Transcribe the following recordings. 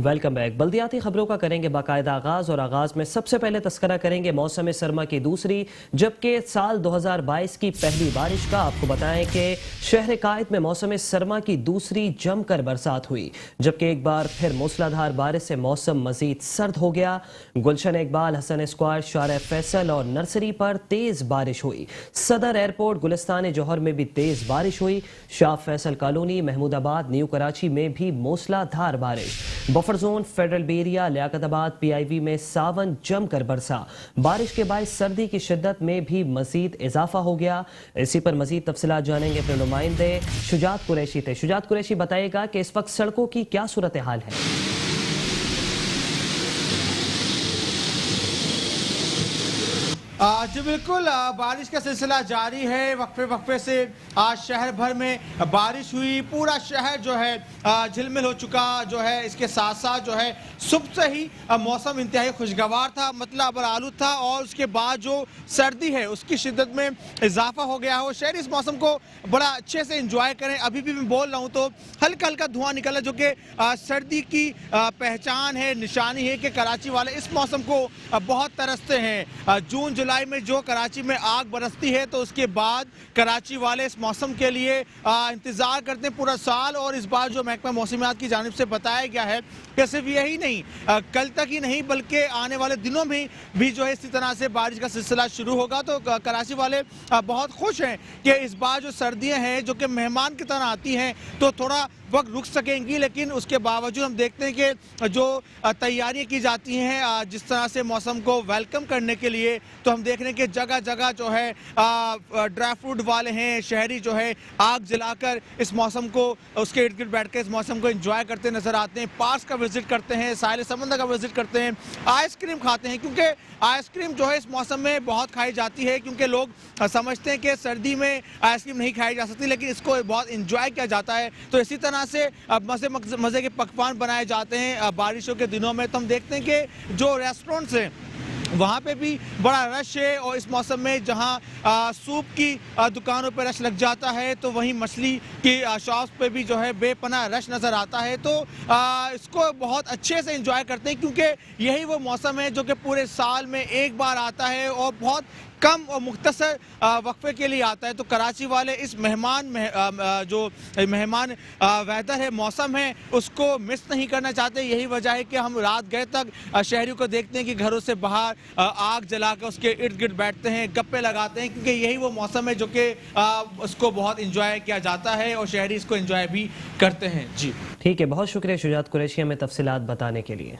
Welcome back. बल्दियाती खबरों का करेंगे बाकायदा आगाज और आगाज में सबसे पहले तस्करा करेंगे मौसम सरमा की दूसरी जबकि साल 2022 की पहली बारिश का। आपको बताएं कि शहर कायद में मौसम सरमा की दूसरी जमकर बरसात हुई, जबकि एक बार फिर मूसलाधार बारिश से मौसम मजीद सर्द हो गया। गुलशन इकबाल, हसन स्क्वायर, शार फैसल और नर्सरी पर तेज बारिश हुई। सदर एयरपोर्ट, गुलिस्तान जौहर में भी तेज बारिश हुई। शाह फैसल कॉलोनी, महमूदाबाद, न्यू कराची में भी मूसलाधार बारिश। बफर जोन, फेडरल बेरिया, लियाकताबाद, पीआईवी में सावन जमकर बरसा। बारिश के बाद सर्दी की शिद्दत में भी मजीद इजाफा हो गया। इसी पर मजीद तफसीलात जानेंगे अपने नुमाइंदे शुजात कुरैशी थे। शुजात कुरैशी, बताएगा कि इस वक्त सड़कों की क्या सूरत हाल है? जी बिल्कुल, बारिश का सिलसिला जारी है। वक्फे वक्फे से आज शहर भर में बारिश हुई। पूरा शहर जो है झिलमिल हो चुका जो है। इसके साथ साथ जो है सुबह से ही मौसम इंतहाई खुशगवार था, मतलब आलूद था, और उसके बाद जो सर्दी है उसकी शिद्दत में इजाफा हो गया हो। शहर इस मौसम को बड़ा अच्छे से इंजॉय करें। अभी भी मैं बोल रहा हूँ तो हल्का हल्का धुआं निकला, जो कि सर्दी की पहचान है, निशानी है कि कराची वाले इस मौसम को बहुत तरसते हैं। जून जुलाई में जो कराची में आग बरसती है तो उसके बाद कराची वाले इस मौसम के लिए इंतज़ार करते हैं पूरा साल। और इस बार जो महकमा मौसमियात की जानिब से बताया गया है कि सिर्फ यही नहीं, कल तक ही नहीं बल्कि आने वाले दिनों में भी जो है इसी तरह से बारिश का सिलसिला शुरू होगा। तो कराची वाले बहुत खुश हैं कि इस बार जो सर्दियाँ हैं जो कि मेहमान की तरह आती हैं तो थोड़ा वक्त रुक सकेंगी, लेकिन उसके बावजूद हम देखते हैं कि जो तैयारियां की जाती हैं जिस तरह से मौसम को वेलकम करने के लिए, तो हम देख रहे हैं कि जगह जगह जो है ड्राई फ्रूट वाले हैं, शहरी जो है आग जलाकर इस मौसम को, उसके इर्द गिर्द बैठ कर इस मौसम को एंजॉय करते नजर आते हैं। पार्क का विजिट करते हैं, साहिल समंदर का विजिट करते हैं, आइसक्रीम खाते हैं, क्योंकि आइसक्रीम जो है इस मौसम में बहुत खाई जाती है, क्योंकि लोग समझते हैं कि सर्दी में आइसक्रीम नहीं खाई जा सकती, लेकिन इसको बहुत इंजॉय किया जाता है। तो इसी तरह से मज़े के पकवान बनाए जाते हैं बारिशों के दिनों में। तो हम देखते हैं कि जो रेस्टोरेंट्स हैं वहाँ पे भी बड़ा रश है, और इस मौसम में जहाँ सूप की दुकानों पर रश लग जाता है तो वहीं मछली की शॉप्स पे भी जो है बेपनाह रश नज़र आता है। तो इसको बहुत अच्छे से एंजॉय करते हैं, क्योंकि यही वो मौसम है जो कि पूरे साल में एक बार आता है और बहुत कम और मुख्तसर वक्फे के लिए आता है। तो कराची वाले इस जो मेहमान वेदर है, मौसम है, उसको मिस नहीं करना चाहते। यही वजह है कि हम रात गए तक शहरियों को देखते हैं कि घरों से बाहर आग जलाकर उसके इर्द गिर्द बैठते हैं, गप्पे लगाते हैं, क्योंकि यही वो मौसम है जो कि उसको बहुत इंजॉय किया जाता है और शहरी इसको इंजॉय भी करते हैं। जी ठीक है, बहुत शुक्रिया शुजात कुरैशी में तफसीलात बताने के लिए।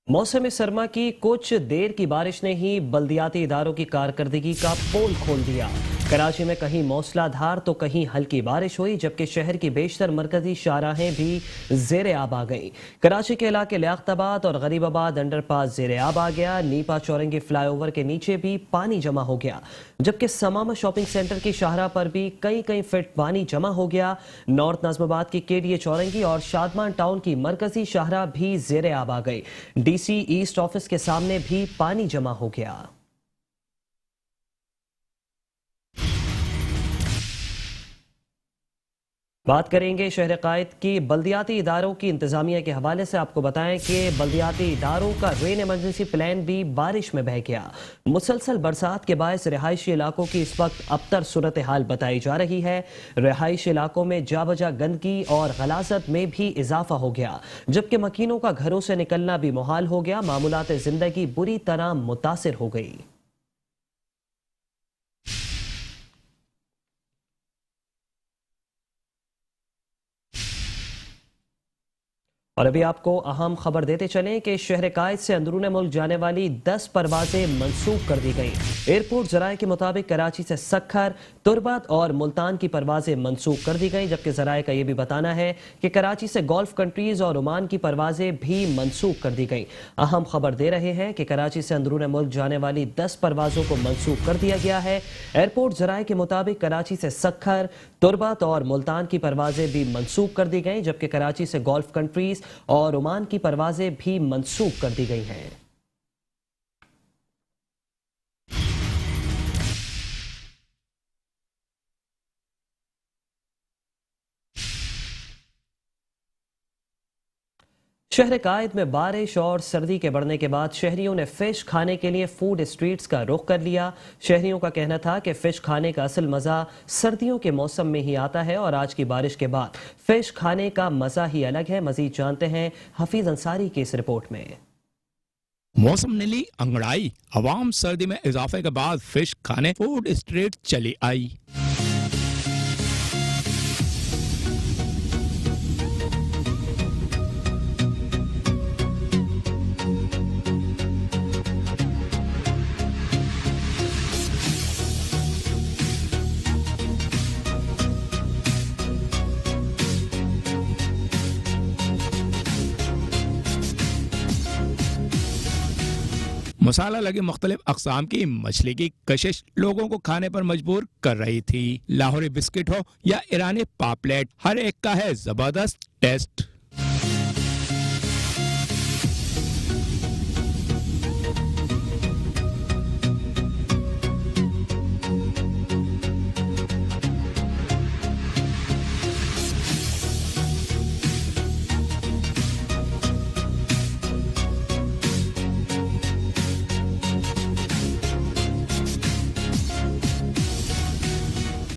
मौसम सरमा की कुछ देर की बारिश ने ही बल्दियाती इदारों की कारकर्दगी का पोल खोल दिया। कराची में कहीं मूसलाधार तो कहीं हल्की बारिश हुई, जबकि शहर की बेशतर मरकजी शाहराहें भी जेर आब आ गईं। कराची के इलाके लियाकताबाद और गरीबाबाद अंडरपास जेर आब आ गया। नीपा चौरंगी फ्लाईओवर के नीचे भी पानी जमा हो गया, जबकि समामा शॉपिंग सेंटर की शाहरा पर भी कई कई फीट पानी जमा हो गया। नॉर्थ नाजमाबाद की केडीए चौरंगी और शादमान टाउन की मरकजी शाहरा भी जेर आब आ गई। डीसी ईस्ट ऑफिस के सामने भी पानी जमा हो गया। बात करेंगे शहर कायद की बल्दियाती इदारों की इंतजामिया के हवाले से। आपको बताएं कि बल्दियाती इदारों का रेन इमरजेंसी प्लान भी बारिश में बह गया। मुसलसल बरसात के बायस रिहायशी इलाकों की इस वक्त अबतर सूरत हाल बताई जा रही है। रिहायशी इलाकों में जाबजा गंदगी और गलाजत में भी इजाफा हो गया, जबकि मकीनों का घरों से निकलना भी मुहाल हो गया। मामूलात जिंदगी बुरी तरह मुतासिर हो गई। और अभी आपको अहम खबर देते चलें कि शहर कायद से अंदरून मुल्क जाने वाली 10 परवाजें मंसूख कर दी गई। एयरपोर्ट जराये के मुताबिक कराची से सक्खर, तुरबत और मुल्तान की परवाजें मंसूख कर दी गई, जबकि जराये का यह भी बताना है कि कराची से गल्फ कंट्रीज और ओमान की परवाजें भी मंसूख कर दी गई। अहम खबर दे रहे हैं कि कराची से अंदरून मुल्क जाने वाली 10 परवाजों को मंसूख कर दिया गया है। एयरपोर्ट जराये के मुताबिक कराची से सक्खर, तुरबत और मुल्तान की परवाजें भी मंसूख कर दी गई, जबकि कराची से गल्फ कंट्रीज और ओमान की परवाजें भी मंसूख कर दी गई हैं। शहर कायद में बारिश और सर्दी के बढ़ने के बाद शहरियों ने फिश खाने के लिए फूड स्ट्रीट्स का रुख कर लिया। शहरियों का कहना था कि फिश खाने का असल मजा सर्दियों के मौसम में ही आता है और आज की बारिश के बाद फिश खाने का मजा ही अलग है। मजीद जानते हैं हफीज अंसारी की इस रिपोर्ट में। मौसम ने ली अंगड़ाई, अवाम सर्दी में इजाफे के बाद फिश खाने फूड स्ट्रीट चली आई। मसाला लगी मुख्तलिफ अक़साम की मछली की कशिश लोगों को खाने पर मजबूर कर रही थी। लाहौरी बिस्किट हो या ईरानी पापलेट, हर एक का है जबरदस्त टेस्ट।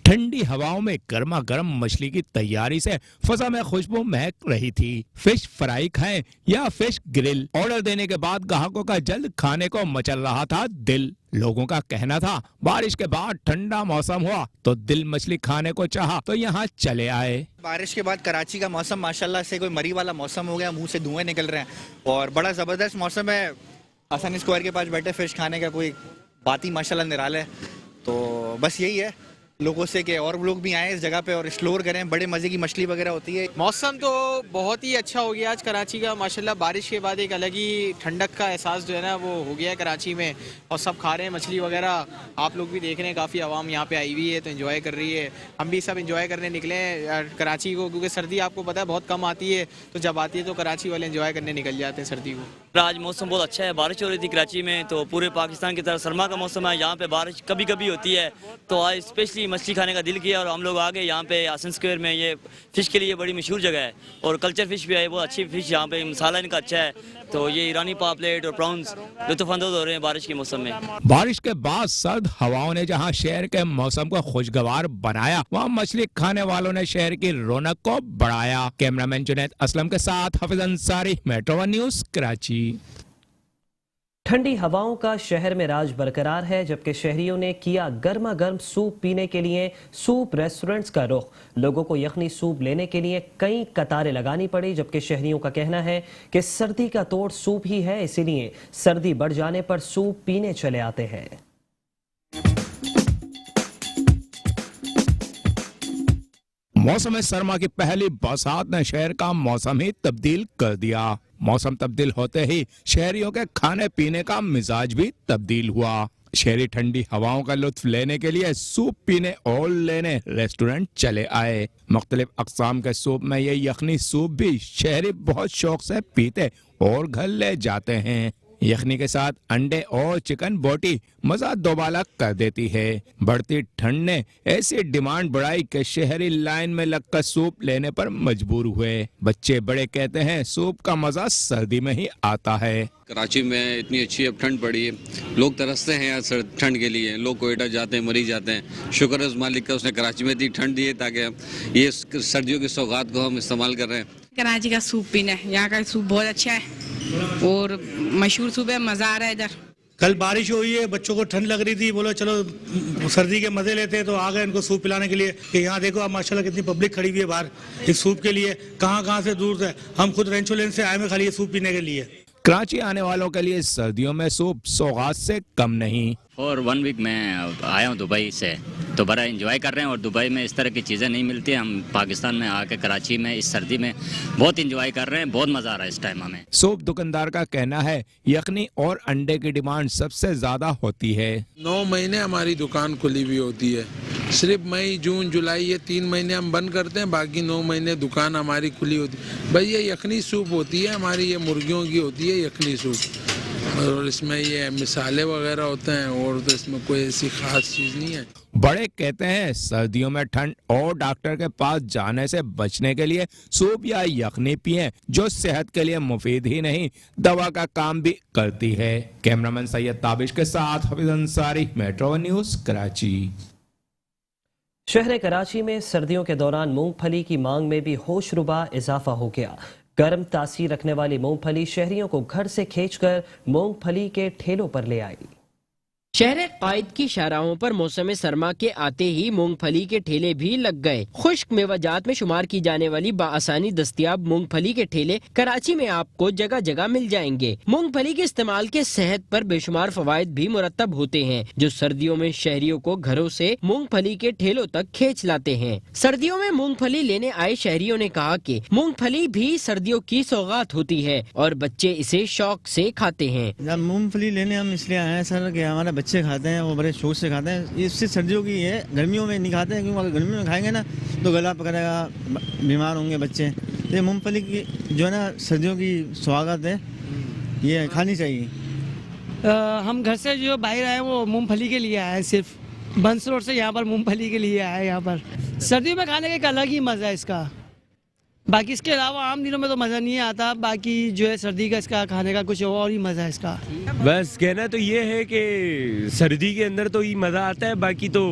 ठंडी हवाओं में गर्मा गर्म मछली की तैयारी से फजा में खुशबू महक रही थी। फिश फ्राई खाएं या फिश ग्रिल, ऑर्डर देने के बाद ग्राहकों का जल्द खाने को मचल रहा था दिल। लोगों का कहना था बारिश के बाद ठंडा मौसम हुआ तो दिल मछली खाने को चाहा तो यहाँ चले आए। बारिश के बाद कराची का मौसम माशाल्लाह से कोई मरी वाला मौसम हो गया, मुंह से धुएं निकल रहे हैं और बड़ा ज़बरदस्त मौसम है। आसानी स्क्वायर के पास बैठे फिश खाने का कोई बात ही माशाल्लाह निराला है। तो बस यही है लोगों से कि और लोग भी आए इस जगह पे और एक्सप्लोर करें। बड़े मज़े की मछली वगैरह होती है। मौसम तो बहुत ही अच्छा हो गया आज कराची का माशाल्लाह। बारिश के बाद एक अलग ही ठंडक का एहसास जो है ना वो हो गया है कराची में और सब खा रहे हैं मछली वगैरह। आप लोग भी देख रहे हैं, काफ़ी आवाम यहाँ पे आई हुई है तो एंजॉय कर रही है। हम भी सब एंजॉय करने निकले हैं कराची को, क्योंकि सर्दी आपको पता है बहुत कम आती है, तो जब आती है तो कराची वाले एंजॉय करने निकल जाते हैं सर्दी को। आज मौसम बहुत अच्छा है, बारिश हो रही थी कराची में, तो पूरे पाकिस्तान की तरह सरमा का मौसम है। यहाँ पे बारिश कभी कभी होती है तो आज स्पेशली मछली खाने का दिल किया और हम लोग आ गए यहाँ पे आसन स्क्वायर में। ये फिश के लिए बड़ी मशहूर जगह है और कल्चर फिश भी है, बहुत अच्छी फिश यहाँ पे, मसाला इनका अच्छा है। तो ये ईरानी पापलेट और प्रॉन्स लुत्फानंदोज हो रहे हैं बारिश के मौसम में। बारिश के बाद सर्द हवाओं ने जहाँ शहर के मौसम को खुशगवार बनाया, वहाँ मछली खाने वालों ने शहर की रौनक को बढ़ाया। कैमरामैन जुनैद असलम के साथ Hafeez Ansari, metro one news, Karachi. ठंडी हवाओं का शहर में राज बरकरार है, जबकि शहरियों ने किया गर्मा गर्म सूप पीने के लिए सूप रेस्टोरेंट्स का रुख। लोगों को यखनी सूप लेने के लिए कई कतारें लगानी पड़ी, जबकि शहरियों का कहना है कि सर्दी का तोड़ सूप ही है, इसीलिए सर्दी बढ़ जाने पर सूप पीने चले आते हैं। मौसम सरमा की पहली बरसात ने शहर का मौसम ही तब्दील कर दिया। मौसम तब्दील होते ही शहरियों के खाने पीने का मिजाज भी तब्दील हुआ। शहरी ठंडी हवाओं का लुत्फ लेने के लिए सूप पीने और लेने रेस्टोरेंट चले आए। मुख्तलिफ अक़साम के सूप में ये यखनी सूप भी शहरी बहुत शौक से पीते और घर ले जाते हैं। यखनी के साथ अंडे और चिकन बोटी मजा दोबाला कर देती है। बढ़ती ठंड ने ऐसी डिमांड बढ़ाई कि शहरी लाइन में लगकर सूप लेने पर मजबूर हुए। बच्चे बड़े कहते हैं सूप का मजा सर्दी में ही आता है। कराची में इतनी अच्छी अब ठंड पड़ी है, लोग तरसते हैं यार ठंड के लिए। लोग कोयटा जाते हैं, मरी जाते हैं। शुक्र है उस मालिक का, उसने कराची में इतनी ठंड दी है ताकि ये सर्दियों की सौगात को हम इस्तेमाल कर रहे हैं। कराची का सूप पीना है, यहाँ का सूप बहुत अच्छा है और मशहूर सूप है, मज़ा आ रहा है इधर। कल बारिश हुई है, बच्चों को ठंड लग रही थी, बोलो चलो सर्दी के मजे लेते हैं, तो आ गए इनको सूप पिलाने के लिए। कि यहाँ देखो आप माशाल्लाह कितनी पब्लिक खड़ी हुई है बाहर इस सूप के लिए। कहाँ से दूर से हम खुद रेंचो लेन से आए हैं खाली ये सूप पीने के लिए। कराची आने वालों के लिए सर्दियों में सूप सौगात से कम नहीं। और 1 वीक मैं आया हूँ दुबई से, तो बड़ा एंजॉय कर रहे हैं और दुबई में इस तरह की चीज़ें नहीं मिलती। हम पाकिस्तान में आके कराची में इस सर्दी में बहुत एंजॉय कर रहे हैं, बहुत मज़ा आ रहा है इस टाइम हमें। सूप दुकानदार का कहना है यखनी और अंडे की डिमांड सबसे ज़्यादा होती है। 9 महीने हमारी दुकान खुली हुई होती है, सिर्फ मई जून जुलाई ये 3 महीने हम बंद करते हैं, बाकी 9 महीने दुकान हमारी खुली होती है। भाई ये यखनी सूप होती है हमारी, ये मुर्गियों की होती है यखनी सूप। اور اس میں یہ مسالے وغیرہ ہوتے ہیں اور تو اس میں کوئی ایسی خاص چیز نہیں ہے. بڑے کہتے ہیں سردیوں میں ٹھنڈ اور ڈاکٹر کے پاس جانے سے بچنے کے لیے سوپ یا یخنی پئیں جو صحت کے لیے مفید ہی نہیں دوا کا کام بھی کرتی ہے. کیمرامین سید تابش کے ساتھ حفیظ انصاری، میٹرو نیوز، کراچی. شہر کراچی میں سردیوں کے دوران مونگ پھلی کی مانگ میں بھی ہوش ربا اضافہ ہو گیا. گرم تاثیر رکھنے والی مونگ پھلی شہریوں کو گھر سے کھینچ کر مونگ پھلی کے ٹھیلوں پر لے آئی. شہر قائد کی شاہراہوں پر موسم سرما کے آتے ہی مونگ پھلی کے ٹھیلے بھی لگ گئے. خشک میوہ جات میں شمار کی جانے والی بآسانی دستیاب مونگ پھلی کے ٹھیلے کراچی میں آپ کو جگہ جگہ مل جائیں گے. مونگ پھلی کے استعمال کے صحت پر بے شمار فوائد بھی مرتب ہوتے ہیں جو سردیوں میں شہریوں کو گھروں سے مونگ پھلی کے ٹھیلوں تک کھینچ لاتے ہیں. سردیوں میں مونگ پھلی لینے آئے شہریوں نے کہا کہ مونگ پھلی بھی سردیوں کی سوغات ہوتی ہے اور بچے اسے شوق سے کھاتے ہیں. مونگ پھلی لینے ہم اس لیے آئے ہیں سر کہ ہمارے بچے کھاتے ہیں، وہ بڑے شوق سے کھاتے ہیں. اس سے سردیوں کی ہے، گرمیوں میں نہیں کھاتے ہیں کیونکہ اگر گرمیوں میں کھائیں گے نا تو گلا پکڑے گا، بیمار ہوں گے بچے. یہ مونگ پھلی کی جو ہے نا سردیوں کی سواگت ہے، یہ کھانی چاہیے. ہم گھر سے جو باہر آئے وہ مونگ پھلی کے لیے آئے، صرف بنس روڈ سے یہاں پر مونگ پھلی کے لیے آئے. یہاں پر سردیوں میں کھانے کا ایک الگ ہی مزہ ہے اس کا. باقی اس کے علاوہ عام دنوں میں تو مزہ نہیں آتا، باقی جو ہے سردی کا اس کا کھانے کا کچھ اور ہی مزہ ہے اس کا. بس کہنا تو یہ ہے کہ سردی کے اندر تو یہ مزہ آتا ہے، باقی تو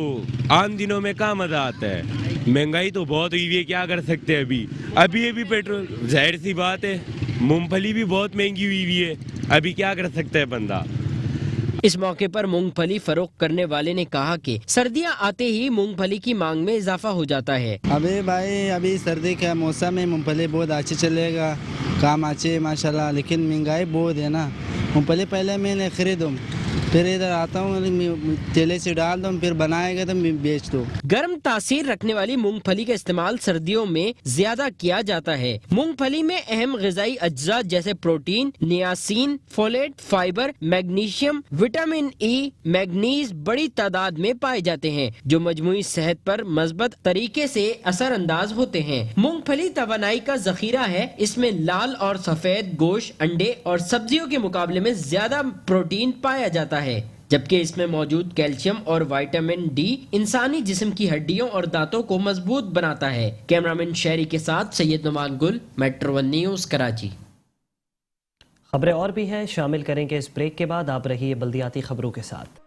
عام دنوں میں کہاں مزہ آتا ہے. مہنگائی تو بہت ہوئی ہوئی ہے، کیا کر سکتے ہیں. ابھی بھی پیٹرول، ظاہر سی بات ہے مونگ پھلی بھی بہت مہنگی ہوئی ہوئی ہے، ابھی کیا کر سکتا ہے بندہ. اس موقع پر مونگ پھلی فروخت کرنے والے نے کہا کہ سردیاں آتے ہی مونگ پھلی کی مانگ میں اضافہ ہو جاتا ہے. ابھی سردی کا موسم ہے، مونگ پھلی بہت اچھے چلے گا، کام اچھے ماشاءاللہ. لیکن مہنگائی بہت ہے نا. مونگ پھلی پہلے میں نے خریدوں، پھر ادھر آتا ہوں تیلے سے ڈال دوں، پھر بنائے گا تو بیچ دو. گرم تاثیر رکھنے والی مونگ پھلی کا استعمال سردیوں میں زیادہ کیا جاتا ہے. مونگ پھلی میں اہم غذائی اجزاء جیسے protein, niacin, folate, fibre, magnesium, vitamin E, manganese بڑی تعداد میں پائے جاتے ہیں جو مجموعی صحت پر مثبت طریقے سے اثر انداز ہوتے ہیں. مونگ پھلی توانائی کا ذخیرہ ہے. اس میں لال اور سفید گوشت، انڈے اور سبزیوں کے مقابلے میں زیادہ پروٹین پایا جاتا ہے، جبکہ اس میں موجود کیلشیم اور وائٹامن ڈی انسانی جسم کی ہڈیوں اور دانتوں کو مضبوط بناتا ہے. کیمرامین شہری کے ساتھ سید نعمان گل، میٹرو ون نیوز، کراچی. خبریں اور بھی ہیں، شامل کریں گے اس بریک کے بعد. آپ رہیے بلدیاتی خبروں کے ساتھ.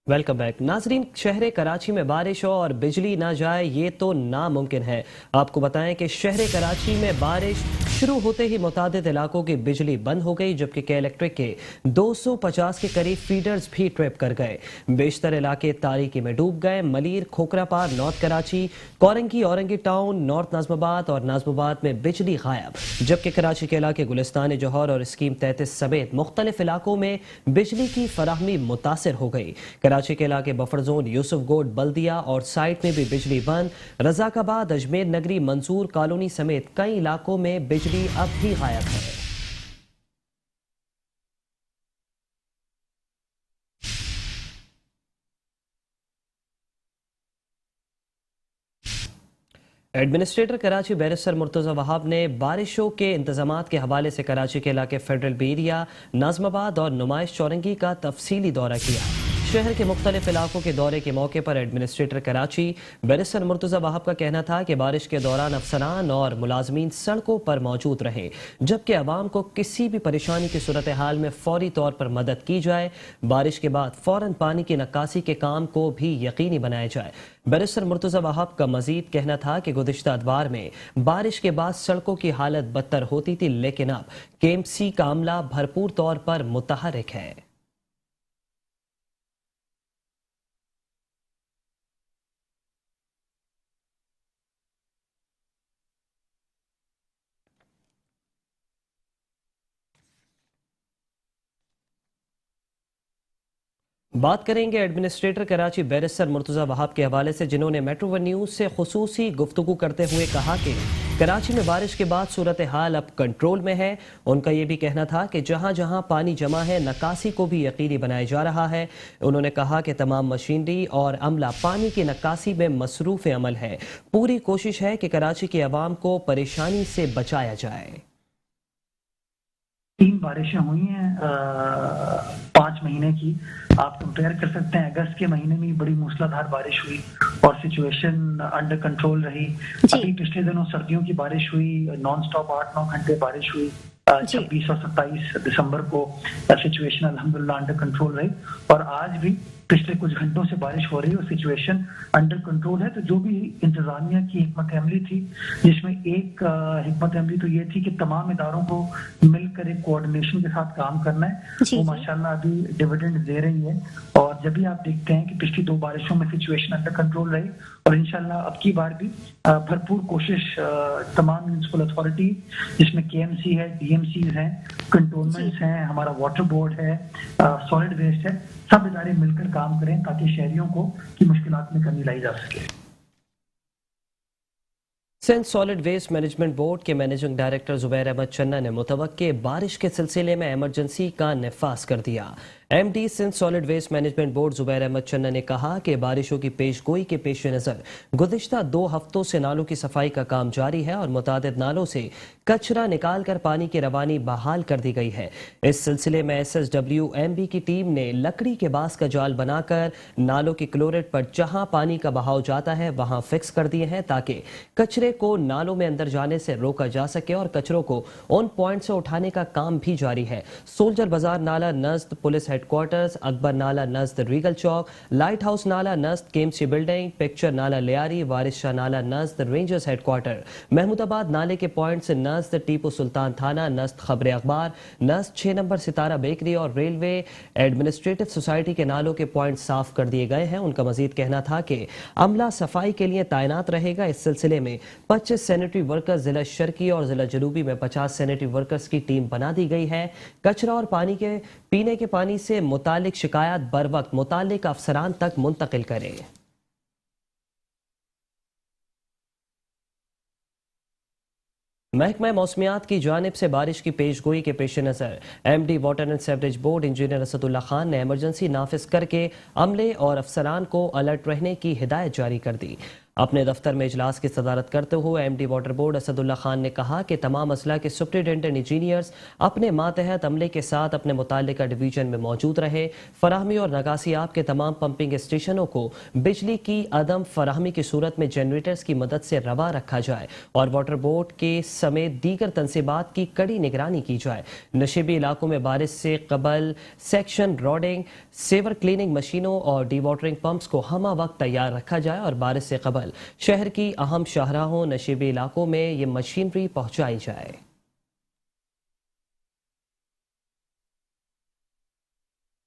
Welcome back. ناظرین، شہر کراچی میں بارش ہو اور بجلی نہ جائے یہ تو ناممکن ہے. آپ کو بتائیں کہ شہر کراچی میں بارش شروع ہوتے ہی متعدد علاقوں کی بجلی بند ہو گئی، جبکہ کے الیکٹرک کے 250 کے قریب فیڈرز بھی ٹرپ کر گئے. بیشتر علاقے تاریکی میں ڈوب گئے. Malir, Khokhra Par, North Karachi, Korangi, Orangi town, North Nazimabad اور ناظم آباد میں بجلی غائب، جبکہ کراچی کے علاقے گلستان جوہر اور اسکیم 33 سمیت مختلف علاقوں میں بجلی کی فراہمی متاثر ہو گئی. کراچی کے علاقے بفر زون، یوسف گوڈ، بلدیہ اور سائٹ میں بھی بجلی بند. رزاق آباد، اجمیر نگری، منصور کالونی سمیت کئی علاقوں میں بجلی اب بھی غائب ہے. ایڈمنسٹریٹر کراچی بیرسٹر مرتضی وہاب نے بارشوں کے انتظامات کے حوالے سے کراچی کے علاقے فیڈرل بی ایریا، ناظم آباد اور نمائش چورنگی کا تفصیلی دورہ کیا. شہر کے مختلف علاقوں کے دورے کے موقع پر ایڈمنسٹریٹر کراچی بیرسٹر مرتضی وہاب کا کہنا تھا کہ بارش کے دوران افسران اور ملازمین سڑکوں پر موجود رہیں، جبکہ عوام کو کسی بھی پریشانی کی صورتحال میں فوری طور پر مدد کی جائے. بارش کے بعد فوراً پانی کی نکاسی کے کام کو بھی یقینی بنایا جائے. بیرسٹر مرتضی وہاب کا مزید کہنا تھا کہ گزشتہ اتوار میں بارش کے بعد سڑکوں کی حالت بدتر ہوتی تھی، لیکن اب KMC کا عملہ بھرپور طور پر متحرک ہے. بات کریں گے ایڈمنسٹریٹر کراچی بیرسٹر مرتضی وہاب کے حوالے سے، جنہوں نے میٹرو ون نیوز سے خصوصی گفتگو کرتے ہوئے کہا کہ کراچی میں بارش کے بعد صورتحال اب کنٹرول میں ہے. ان کا یہ بھی کہنا تھا کہ جہاں جہاں پانی جمع ہے نکاسی کو بھی یقینی بنایا جا رہا ہے. انہوں نے کہا کہ تمام مشینری اور عملہ پانی کی نکاسی میں مصروف عمل ہے. پوری کوشش ہے کہ کراچی کے عوام کو پریشانی سے بچایا جائے. 3 بارشیں ہوئی ہیں 5 مہینے کی. آپ کمپیئر کر سکتے ہیں اگست کے مہینے میں بڑی موسلادھار بارش ہوئی اور سچویشن انڈر کنٹرول رہی. ابھی پچھلے دنوں سردیوں کی بارش ہوئی, نان سٹاپ 8-9 گھنٹے بارش ہوئی. 26 اور 27 دسمبر کو سچویشن الحمدللہ انڈر کنٹرول رہی, اور آج بھی پچھلے کچھ گھنٹوں سے بارش ہو رہی ہے اور سچویشن انڈر کنٹرول ہے. تو جو بھی انتظامیہ کی حکمت عملی تھی, جس میں ایک حکمت عملی تو یہ تھی کہ تمام اداروں کو مل کر ایک کوآرڈینیشن کے ساتھ کام کرنا ہے, وہ ماشاءاللہ ابھی ڈیویڈنڈ دے رہی ہے. اور جب بھی آپ دیکھتے ہیں کہ پچھلی 2 بارشوں میں سچویشن انڈر کنٹرول رہی, اور انشاءاللہ اب کی بار بھی بھرپور کوشش تمام میونسپل اتھارٹی جس میں KMC ہے, DMCs ہیں, کنٹونمنٹس ہیں, ہمارا واٹر بورڈ ہے, سالڈ ویسٹ ہے, سب ادارے مل کر کام کریں تاکہ شہریوں کو کی مشکلات میں کمی لائی جا سکے. Sindh solid waste management board کے مینیجنگ ڈائریکٹر زبیر احمد چنہ نے متوقع بارش کے سلسلے میں ایمرجنسی کا نفاذ کر دیا. MD Sindh solid waste management board Zubair Ahmed Channa نے کہا کہ بارشوں کی پیش گوئی کے پیش نظر گزشتہ 2 ہفتوں سے نالوں کی صفائی کا کام جاری ہے اور متعدد نالوں سے کچرا نکال کر پانی کی روانی بحال کر دی گئی ہے. اس سلسلے میں SSWMB کی ٹیم نے لکڑی کے باس کا جال بنا کر نالوں کی کلوریٹ پر جہاں پانی کا بہاؤ جاتا ہے وہاں فکس کر دیے ہیں تاکہ کچرے کو نالوں میں اندر جانے سے روکا جا سکے, اور کچروں کو ان پوائنٹ سے اٹھانے کا کام بھی جاری ہے. سولجر بازار نالہ نزد پولیس ہیڈ کوارٹرز, اکبر نالہ نزد ریگل چوک, لائٹ ہاؤس نالہ نزد KMC بلڈنگ, پکچر نالہ لیاری, وارث شاہ نالہ نزد rangers headquarters, Mahmoodabad نالے کے پوائنٹ سے نزد ٹیپو سلطان تھانہ, نزد خبر اخبار, نزد 6 نمبر ستارہ بیکری اور ریلوے ایڈمنسٹریٹو سوسائٹی کے نالوں کے پوائنٹ صاف کر دیے گئے ہیں. ان کا مزید کہنا تھا کہ عملہ صفائی کے لیے تعینات رہے گا. اس سلسلے میں 25 سینیٹری ورکرز ضلع شرقی اور ضلع جنوبی میں 50 سینیٹری ورکرز کی ٹیم بنا دی گئی ہے. کچرا اور پانی کے پینے کے پانی سے متعلق شکایات بر وقت متعلق افسران تک منتقل کریں. محکمہ موسمیات کی جانب سے بارش کی پیش گوئی کے پیش نظر MD water and sewerage board engineer Asad Ullah Khan نے ایمرجنسی نافذ کر کے عملے اور افسران کو الرٹ رہنے کی ہدایت جاری کر دی. اپنے دفتر میں اجلاس کی صدارت کرتے ہوئے MD water board Asad Ullah Khan نے کہا کہ تمام اضلاع کے سپرنٹینڈنٹ انجینئرز اپنے ماتحت عملے کے ساتھ اپنے متعلقہ ڈویژن میں موجود رہے. فراہمی اور نکاسی آب کے تمام پمپنگ اسٹیشنوں کو بجلی کی عدم فراہمی کی صورت میں جنریٹرز کی مدد سے روا رکھا جائے اور واٹر بورڈ کے سمیت دیگر تنصیبات کی کڑی نگرانی کی جائے. نشیبی علاقوں میں بارش سے قبل سیکشن روڈنگ, سیور کلیننگ مشینوں اور ڈی واٹرنگ پمپس کو ہمہ وقت تیار رکھا جائے اور بارش سے قبل شہر کی اہم شاہراہوں نشیبی علاقوں میں یہ مشینری پہنچائی جائے.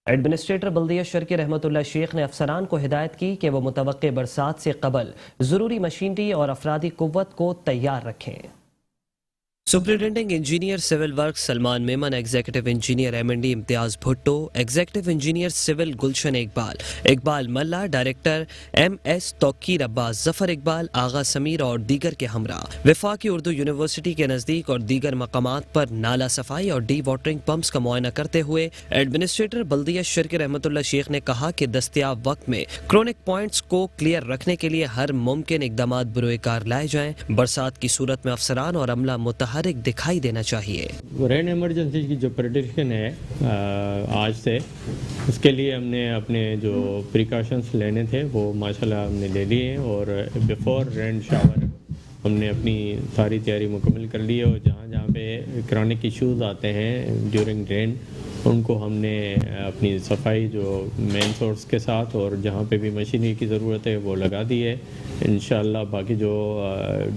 ایڈمنسٹریٹر بلدیہ شرقی رحمت اللہ شیخ نے افسران کو ہدایت کی کہ وہ متوقع برسات سے قبل ضروری مشینری اور افرادی قوت کو تیار رکھیں. Superintending engineer civil work Salman Memon, executive engineer MND Imtiaz Bhutto, executive engineer civil Gulshan Iqbal ملا, ڈائریکٹر MS توقیر عباس, ظفر اقبال, آغا سمیر اور دیگر کے ہمراہ وفاقی اردو یونیورسٹی کے نزدیک اور دیگر مقامات پر نالہ صفائی اور ڈی واٹرنگ پمپس کا معائنہ کرتے ہوئے ایڈمنسٹریٹر بلدیہ شرقی رحمت اللہ شیخ نے کہا کہ دستیاب وقت میں کرونک پوائنٹس کو کلیئر رکھنے کے لیے ہر ممکن اقدامات بروئے کار لائے جائیں. برسات کی صورت میں افسران اور عملہ متحرک دکھائی دینا چاہیے. رین ایمرجنسی کی جو پریڈکشن ہے آج سے, اس کے لیے ہم نے اپنے جو پریکاشنس لینے تھے وہ ماشاءاللہ ہم نے لے لیے ہیں, اور بیفور رین شاور ہم نے اپنی ساری تیاری مکمل کر لی ہے. اور جہاں جہاں پہ کرونک ایشوز آتے ہیں ڈیورنگ رین, ان کو ہم نے اپنی صفائی جو مین سورس کے ساتھ اور جہاں پہ بھی مشینری کی ضرورت ہے وہ لگا دی ہے. انشاءاللہ باقی جو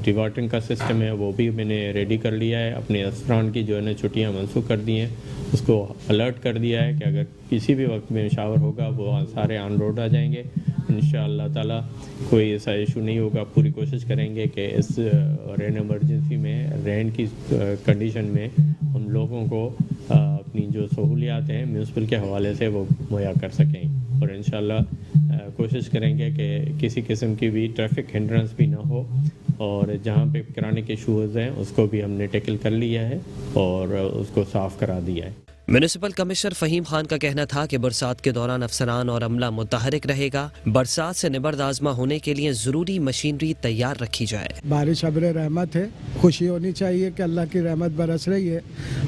ڈی واٹرنگ کا سسٹم ہے وہ بھی میں نے ریڈی کر لیا ہے. اپنے افسران کی جو ہے نا چھٹیاں منسوخ کر دی ہیں, اس کو الرٹ کر دیا ہے کہ اگر کسی بھی وقت میں شاور ہوگا وہ سارے آن روڈ آ جائیں گے. انشاءاللہ تعالیٰ کوئی ایسا ایشو نہیں ہوگا. پوری کوشش کریں گے کہ اس رین ایمرجنسی میں, رین کی کنڈیشن میں ہم لوگوں کو اپنی جو سہولیات ہیں میونسپل کے حوالے سے وہ مہیا کر سکیں, اور انشاءاللہ کوشش کریں گے کہ کسی قسم کی بھی ٹریفک ہنڈرنس بھی نہ ہو, اور جہاں پہ کرانک ایشوز ہیں اس کو بھی ہم نے ٹیکل کر لیا ہے اور اس کو صاف کرا دیا ہے. म्यूनिसिपल कमिश्नर फहीम खान का कहना था कि बरसात के दौरान अफसरान और अमला मुतहरिक रहेगा। बरसात से निबर्द आज़मा होने के लिए ज़रूरी मशीनरी तैयार रखी जाए। बारिश अब्र रहमत है, खुशी होनी चाहिए कि अल्लाह की रहमत बरस रही है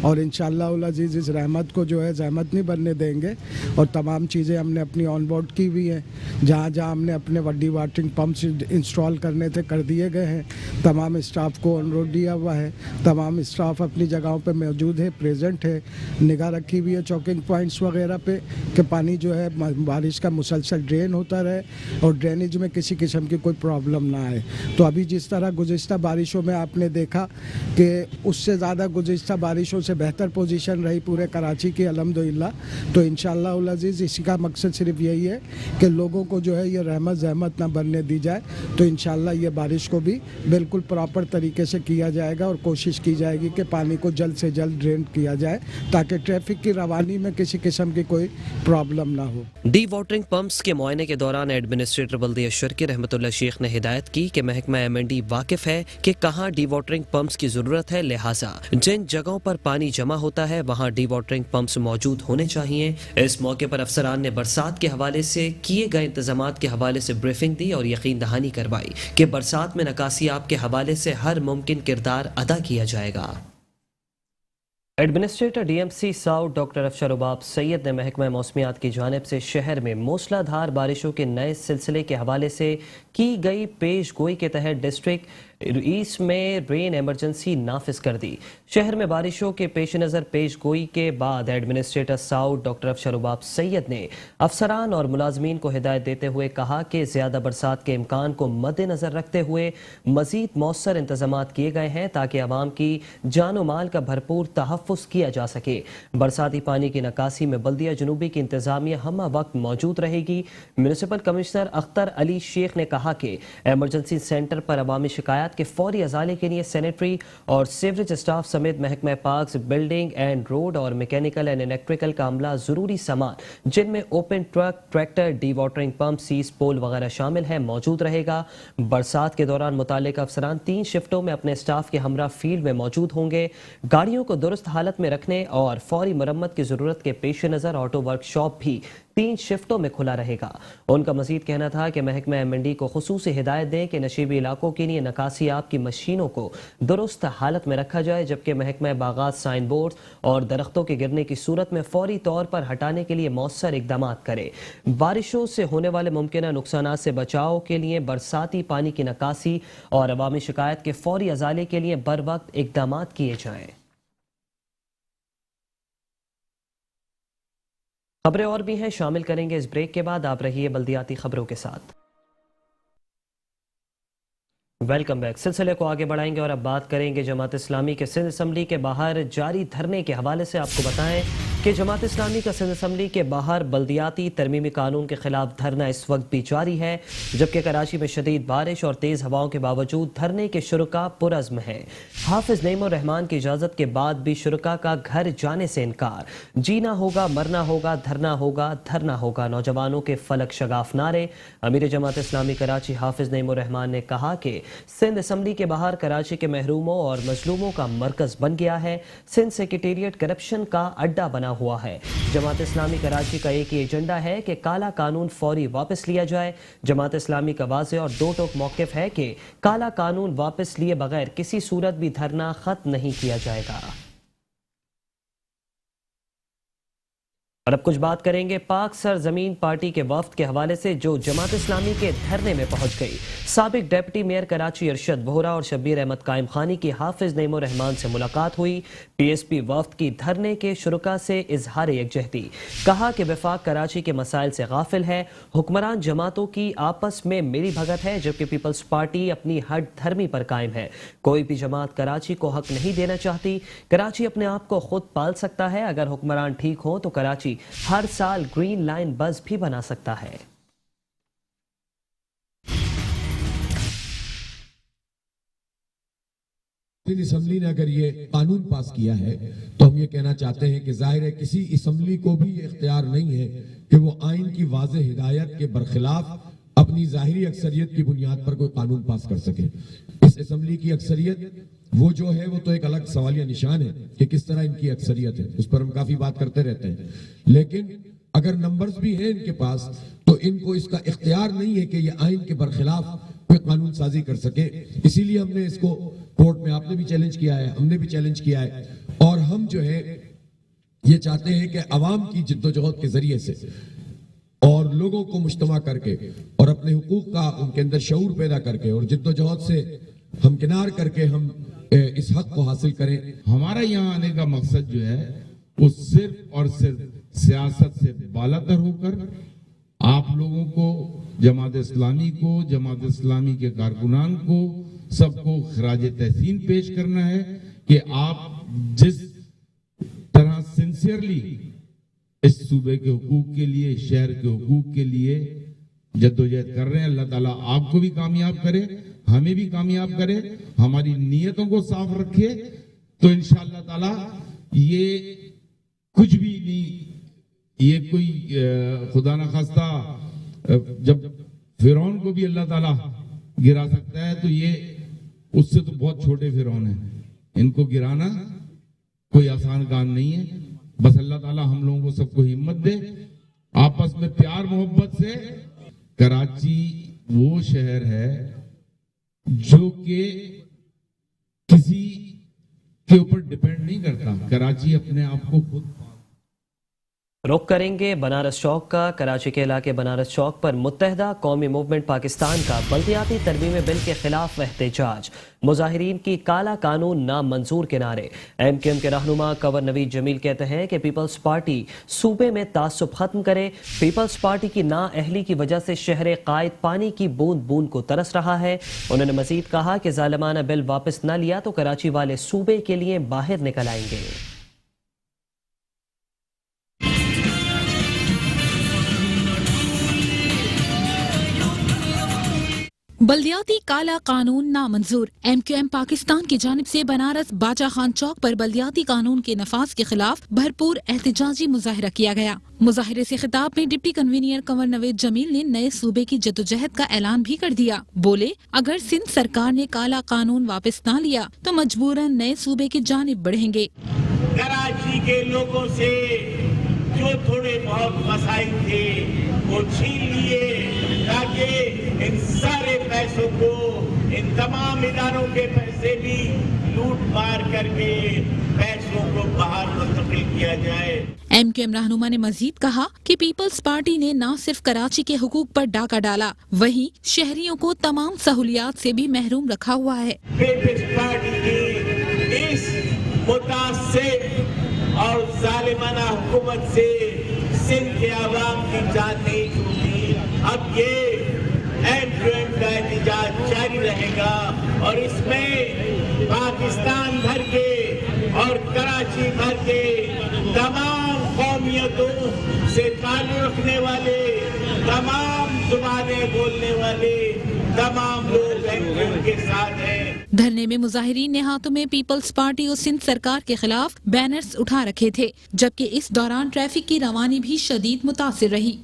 और इंशाअल्लाह उल अज़ीज़ इस रहमत को जो है ज़हमत नहीं बनने देंगे। और तमाम चीज़ें हमने अपनी ऑन बोर्ड की हुई हैं। जहाँ जहाँ हमने अपने वड्डी वाटरिंग पम्प्स इंस्टॉल करने थे कर दिए गए हैं। तमाम स्टाफ को अनुरोध दिया हुआ है। तमाम स्टाफ अपनी जगहों पर मौजूद है, प्रेजेंट है, निगाह रखी हुई है चौकिंग पॉइंट्स वगैरह पे कि पानी जो है बारिश का मुसलसल ड्रेन होता रहे और ड्रेनेज में किसी किस्म की कोई प्रॉब्लम ना आए। तो अभी जिस तरह गुज़िश्ता बारिशों में आपने देखा कि उससे ज़्यादा गुज़िश्ता बारिशों से बेहतर पोजीशन रही पूरे कराची की अल्हम्दुलिल्लाह। तो इंशाअल्लाह उल अज़ीज़ इसी का मकसद सिर्फ यही है कि लोगों को जो है ये रहमत ज़हमत ना बनने दी जाए। तो इंशाअल्लाह ये बारिश को भी बिल्कुल प्रॉपर तरीके से किया जाएगा और कोशिश की जाएगी कि पानी को जल्द से जल्द ड्रेन किया जाए ताकि ट्रैफिक की रवानी में किसी किस्म की कोई प्रॉब्लम ना हो। डी वाटरिंग पंप्स के मुआयने के दौरान एडमिनिस्ट्रेटर बल्दिया शर्की रहमतुल्लाह शेख ने हिदायत की कि महकमा MND वाकिफ है कि कहाँ डी वाटरिंग पंप्स की जरूरत है, लिहाजा जिन जगहों पर पानी जमा होता है वहाँ डी वाटरिंग पंप्स मौजूद होने चाहिए। इस मौके पर अफसरान ने बरसात के हवाले से किए गए इंतजामात के हवाले से ब्रीफिंग दी और यकीन दहानी करवाई कि बरसात में नकासियाब के हवाले से हर मुमकिन किरदार अदा किया जाएगा। Administrator DMC south doctor Afshar Ubab Syed ने महकमा मौसमियात की जानिब से शहर में मूसलाधार बारिशों के नए सिलसिले के हवाले से की गई पेश गोई के तहत डिस्ट्रिक्ट ईस्ट में रेन एमरजेंसी नाफिज कर दी। शहर में बारिशों के पेश नज़र पेश गोई के बाद administrator south doctor Afshar Ubab Syed ने अफसरान और मुलाजमीन को हिदायत देते हुए कहा कि ज़्यादा बरसात के इम्कान को मद्देनज़र रखते हुए मज़ीद मौसर इंतजामात किए गए हैं ताकि आवाम की जान माल का भरपूर तहफ़्फ़ुज़ किया जा सके। बरसाती पानी की नकासी में बल्दिया जनूबी की इंतजामिया हमा वक्त मौजूद रहेगी। म्यूनिसिपल कमिश्नर अख्तर अली शेख ने कहा कि एमरजेंसी सेंटर पर अवामी शिकायत के फौरी अजाले के लिए सैनिटरी और सीवरेज स्टाफ समेत महकमा पार्क्स, बिल्डिंग एंड रोड और मैकेनिकल एंड इलेक्ट्रिकल का अमला जरूरी सामान जिनमें open truck, tractor, dewatering pump, सीज पोल वगैरह शामिल है मौजूद रहेगा। बरसात के दौरान मुताल्लिक अफसरान 3 शिफ्टों में अपने स्टाफ के हमरा फील्ड में मौजूद होंगे। गाड़ियों को दुरुस्त हालत में रखने और फौरी मरम्मत की जरूरत के पेश नज़र ऑटो वर्कशॉप भी 3 शिफ्टों में खुला रहेगा। उनका मजीद कहना था कि महकमा MND को खुसूसी हिदायत दें कि नशीबी इलाकों के लिए नकासियाब की मशीनों को दुरुस्त हालत में रखा जाए, जबकि महकमा बागात साइन बोर्ड और दरख्तों के गिरने की सूरत में फौरी तौर पर हटाने के लिए मौसर इकदाम करे। बारिशों से होने वाले मुमकिन नुकसान से बचाव के लिए बरसाती पानी की नकासी और अवामी शिकायत के फौरी अजाले के लिए बर वक्त इकदाम किए जाएं। खबरें और भी हैं, शामिल करेंगे इस ब्रेक के बाद। आप रहिए बल्दियाती खबरों के साथ। Welcome back. सिलसिले को आगे बढ़ाएंगे और अब बात करेंगे जमात इस्लामी के सिंध असम्बली के बाहर जारी धरने के हवाले से। आपको बताएं कि जमात इस्लामी का सिंध असम्बली के बाहर बल्दियाती तरमीमी कानून के खिलाफ धरना इस वक्त भी जारी है, जबकि कराची में शदीद बारिश और तेज हवाओं के बावजूद धरने के शुरका पुरज़्म हैं। हाफिज नईमुर रहमान की इजाज़त के बाद भी शुरका का घर जाने से इनकार। जीना होगा, मरना होगा, धरना होगा, धरना होगा, नौजवानों के फलक शगाफ नारे। अमीर जमात इस्लामी कराची हाफिज नईमुर रहमान ने कहा कि सिंध असम्बली के बाहर कराची के महरूमों और मजलूमों का मरकज बन गया है। सिंध सेक्रेटेरिएट करप्शन का अड्डा बना हुआ है। जमात इस्लामी कराची का एक ही एजेंडा है कि काला कानून फौरी वापस लिया जाए। जमात इस्लामी का वाज़ेह और दो टोक मौक़िफ़ है कि काला कानून वापस लिए बगैर किसी सूरत भी धरना खत्म नहीं किया जाएगा। और अब कुछ बात करेंगे पाक सरजमीन पार्टी के वफ्द के हवाले से जो जमात इस्लामी के धरने में पहुंच गई। साबिक डिप्टी मेयर कराची अरशद बोहरा और शब्बीर अहमद कायम खानी की हाफिज नईमुर रहमान से मुलाकात हुई। PSP वफ्द की धरने के शुरुका से इजहार यकजहती। कहा कि वफाक कराची के मसाइल से गाफिल है। हुक्मरान जमातों की आपस में मिली भगत है, जबकि पीपल्स पार्टी अपनी हट धर्मी पर कायम है। कोई भी जमात कराची को हक नहीं देना चाहती। कराची अपने आप को खुद पाल सकता है। अगर हुक्मरान ठीक हो तो कराची हर साल ग्रीन लाइन बस भी बना सकता है। असम्बली ने अगर ये कानून पास किया है तो हम ये कहना चाहते हैं कि जाहिर है किसी असम्बली को भी ये इख्तियार नहीं है कि वो आइन की वाज़ेह हिदायत के बरखिलाफ अपनी ज़ाहिरी अक्सरियत की बुनियाद पर कोई कानून पास कर सके। इस असम्बली की अक्सरियत وہ جو ہے وہ تو ایک الگ سوالیہ نشان ہے کہ کس طرح ان کی اکثریت ہے، اس پر ہم کافی بات کرتے رہتے ہیں، لیکن اگر نمبرز بھی ہیں ان کے پاس تو ان کو اس کا اختیار نہیں ہے کہ یہ آئین کے برخلاف کوئی قانون سازی کر سکے. اسی لیے ہم نے اس کو کورٹ میں، آپ نے بھی چیلنج کیا ہے، ہم نے بھی چیلنج کیا ہے، اور ہم جو ہے یہ چاہتے ہیں کہ عوام کی جد و جہد کے ذریعے سے اور لوگوں کو مجتمع کر کے اور اپنے حقوق کا ان کے اندر شعور پیدا کر کے اور جد و جہد سے ہمکنار کر کے ہم اس حق کو حاصل کریں. ہمارا یہاں آنے کا مقصد جو ہے وہ صرف اور صرف سیاست سے بالاتر ہو کر آپ لوگوں کو، جماعت اسلامی کو، جماعت اسلامی کے کارکنان کو، سب کو خراج تحسین پیش کرنا ہے کہ آپ جس طرح سنسیئرلی اس صوبے کے حقوق کے لیے، شہر کے حقوق کے لیے جدوجہد کر رہے ہیں، اللہ تعالیٰ آپ کو بھی کامیاب کرے، ہمیں بھی کامیاب کرے، ہماری نیتوں کو صاف رکھے، تو انشاءاللہ تعالیٰ یہ کچھ بھی نہیں، یہ کوئی خدا نخواستہ جب فرعون کو بھی اللہ تعالیٰ گرا سکتا ہے تو یہ اس سے تو بہت چھوٹے فرعون ہیں، ان کو گرانا کوئی آسان کام نہیں ہے. بس اللہ تعالیٰ ہم لوگوں کو سب کو ہمت دے، آپس میں پیار محبت سے. کراچی وہ شہر ہے جو کہ کسی کے اوپر ڈیپینڈ نہیں کرتا، کراچی اپنے آپ کو خود. رخ کریں گے بنارس چوک کا. کراچی کے علاقے بنارس چوک پر متحدہ قومی موومنٹ پاکستان کا بلدیاتی ترمیم بل کے خلاف احتجاج. مظاہرین کی کالا قانون نامنظور کے نعرے. ایم کیو ایم کے رہنما کنور نوید جمیل کہتے ہیں کہ پیپلز پارٹی صوبے میں تعصب ختم کرے. پیپلز پارٹی کی نااہلی کی وجہ سے شہر قائد پانی کی بوند بوند کو ترس رہا ہے. انہوں نے مزید کہا کہ ظالمانہ بل واپس نہ لیا تو کراچی والے صوبے کے لیے باہر نکل آئیں گے. بلدیاتی کالا قانون نامنظور. ایم کیو ایم پاکستان کی جانب سے بنارس باچا خان چوک پر بلدیاتی قانون کے نفاذ کے خلاف بھرپور احتجاجی مظاہرہ کیا گیا. مظاہرے سے خطاب میں ڈپٹی کنوینر کنور نوید جمیل نے نئے صوبے کی جدوجہد کا اعلان بھی کر دیا. بولے اگر سندھ سرکار نے کالا قانون واپس نہ لیا تو مجبوراً نئے صوبے کی جانب بڑھیں گے. کراچی کے لوگوں سے جو تھوڑے بہت مسائل تھے وہ چھین لیے تاکہ ان سارے پیسوں کو، ان تمام اداروں کے پیسے بھی لوٹ مار کر کے پیسوں کو باہر منتقل کیا جائے. ایم کیو ایم رہنما نے مزید کہا کہ پیپلز پارٹی نے نہ صرف کراچی کے حقوق پر ڈاکہ ڈالا، وہیں شہریوں کو تمام سہولیات سے بھی محروم رکھا ہوا ہے. پیپلز پارٹی کی اس متعصب اور ظالمانہ حکومت سے سندھ کے عوام کی جان نہیں چھوٹی. اب یہ ایم کیو ایم کا احتجاج جاری رہے گا اور اس میں پاکستان بھر کے اور کراچی بھر کے تمام قومیتوں سے تعلق رکھنے والے، تمام زبانیں بولنے والے تمام لوگ ایم کیو ایم کے ساتھ ہیں. دھرنے میں مظاہرین نے ہاتھوں میں پیپلز پارٹی اور سندھ سرکار کے خلاف بینرز اٹھا رکھے تھے، جبکہ اس دوران ٹریفک کی روانی بھی شدید متاثر رہی.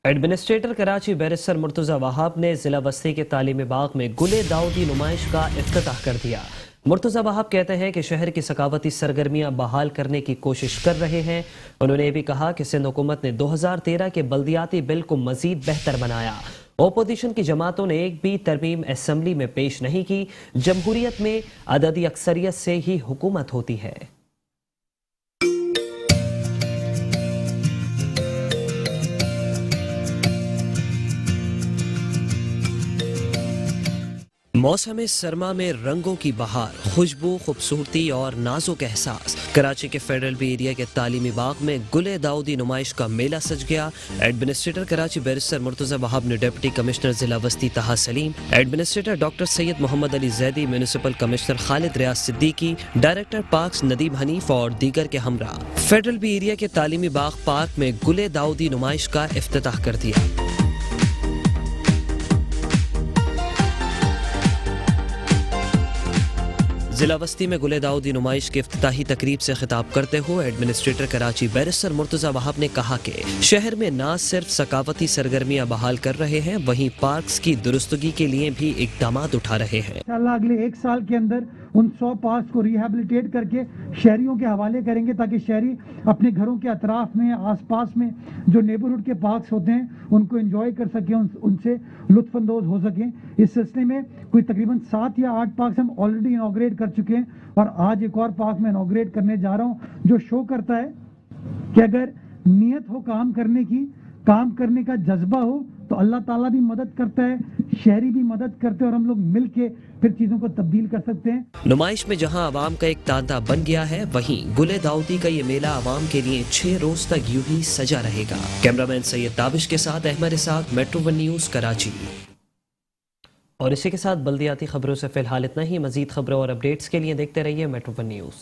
ایڈمنسٹریٹر کراچی بیرسٹر مرتضی وہاب نے ضلع وسطی کے تعلیمی باغ میں گل داؤدی نمائش کا افتتاح کر دیا. مرتضی وہاب کہتے ہیں کہ شہر کی ثقافتی سرگرمیاں بحال کرنے کی کوشش کر رہے ہیں. انہوں نے یہ بھی کہا کہ سندھ حکومت نے 2013 کے بلدیاتی بل کو مزید بہتر بنایا. اپوزیشن کی جماعتوں نے ایک بھی ترمیم اسمبلی میں پیش نہیں کی. جمہوریت میں عددی اکثریت سے ہی حکومت ہوتی ہے. موسم سرما میں رنگوں کی بہار، خوشبو، خوبصورتی اور نازک احساس. کراچی کے فیڈرل بی ایریا کے تعلیمی باغ میں گل داؤدی نمائش کا میلہ سج گیا. ایڈمنسٹریٹر کراچی بیرسٹر مرتضی وہاب نے ڈپٹی کمشنر ضلع وسطی طاہا سلیم، ایڈمنسٹریٹر ڈاکٹر سید محمد علی زیدی، میونسپل کمشنر خالد ریاض صدیقی، ڈائریکٹر پارکس ندیم حنیف اور دیگر کے ہمراہ فیڈرل بی ایریا کے تعلیمی باغ پارک میں گل داؤدی نمائش کا افتتاح کر دیا. जिला वस्ती में गुले दाऊदी नुमाइश की इफ्तिताही तकरीब से खिताब करते हुए एडमिनिस्ट्रेटर कराची बैरिस्टर मुर्तजा वहाब ने कहा कि शहर में न सिर्फ सकाफती सरगर्मियां बहाल कर रहे हैं, वहीं पार्क्स की दुरुस्तगी के लिए भी इकदामात उठा रहे हैं। इंशाअल्लाह अगले 1 साल के अंदर उन 100 पार्क्स को रिहेबिलिटेट करके शहरियों के हवाले करेंगे, ताकि शहरी अपने घरों के अतराफ में, आसपास में जो नेबरहुड के पार्क्स होते हैं उनको एंजॉय कर सकें, उनसे लुत्फानंदोज हो सकें। इस सिलसिले में कोई तकरीबन 7 या 8 पार्क्स हम ऑलरेडी इनॉग्रेट कर चुके हैं और आज एक और पार्क में इनॉग्रेट करने जा रहा हूँ, जो शो करता है कि अगर नीयत हो काम करने की, काम करने का जज्बा हो तो अल्लाह ताला भी मदद करता है, शहरी भी मदद करते हैं और हम लोग मिल के फिर चीज़ों को तब्दील कर सकते हैं। नुमाइश में जहां आवाम का एक तांता बन गया है, वहीं गुले दाऊदी का ये मेला आवाम के लिए 6 रोज तक यूं ही सजा रहेगा। कैमरामैन सैयद ताबिश के साथ Ahmed Ishaq, Metro One news Karachi. और इसी के साथ बल्दियाती खबरों से फिलहाल इतना ही। मजीद खबरों और अपडेट्स के लिए देखते रहिए Metro One न्यूज़।